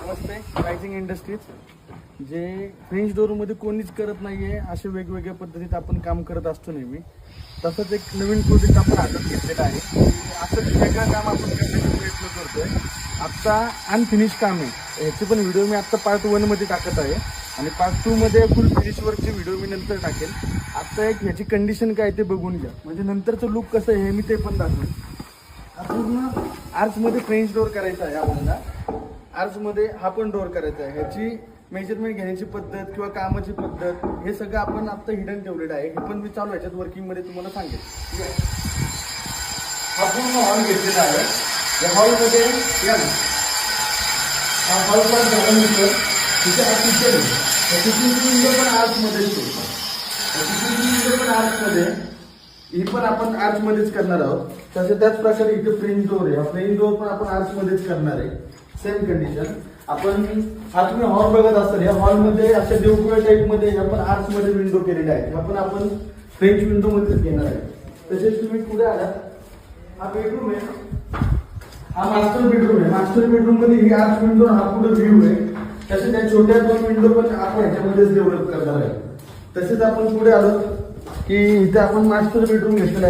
नमस्ते. Rising industries जे French डोअरमध्ये कोणीच करत नाहीये असे वेगवेगळ्या पद्धतीत आपण काम करत असतो नेहमी. तसंच एक नवीन प्रोजेक्ट आपण हातात घेतलेला आहे. असंच वेगळं काम आपण करण्याचा प्रयत्न करतोय. आत्ता अनफिनिश काम आहे. ह्याची पण व्हिडिओ मी आत्ता पार्ट 1 मध्ये टाकत आहे आणि पार्ट 2 मध्ये फुल फिनिश वर्कची व्हिडिओ मी नंतर टाकेल. आत्ता एक ह्याची कंडिशन काय ते बघून घ्या, म्हणजे नंतरचं लुक कसं आहे हे मी ते पण दाखवेन. पूर्ण आर्चमध्ये फ्रेंच डोअर करायचा आहे आपल्याला. आर्चमध्ये हा पण डोअर करायचा आहे. ह्याची मेजरमेंट घेण्याची पद्धत किंवा कामाची पद्धत हे सगळं आपण आत्ता हिडन ठेवलेलं आहे. हे पण मी चालू ह्याच्यात वर्किंगमध्ये तुम्हाला सांगेल. ठीक आहे. हा पूर्ण हॉल घेतलेला आहे. या हॉलमध्ये या ना, हा हॉल पण झाल्यानंतर तिथे हा किचन आहे. त्या किचनची विंडो पण आर्चमध्ये येतो. किचनची विंडो पण आर्चमध्ये, ही पण आपण आर्चमध्येच करणार आहोत. तसे त्याच प्रकारे इथे फ्रेंच डोअर आहे. हा फ्रेंच डोअर पण आपण आर्चमध्येच करणार आहे. Same condition. आपण हा तुम्ही हॉल बघत असाल, या हॉलमध्ये अशा देवगुळ्या टाईपमध्ये आपण आर्चमध्ये विंडो केलेल्या आहेत. हा पण आपण फ्रेंच विंडो मध्येच घेणार आहे. तसेच तुम्ही पुढे आलात, हा बेडरूम आहे. हा मास्टर बेडरूम आहे. मास्टर बेडरूम मध्ये ही आर्च विंडो, हा पुढे व्ह्यू आहे. तसेच त्या छोट्या 2 विंडो पण आपण ह्याच्यामध्येच डेव्हलप करणार आहे. तसेच आपण पुढे आलो की इथे आपण मास्टर बेडरूम घेतलेला आहे.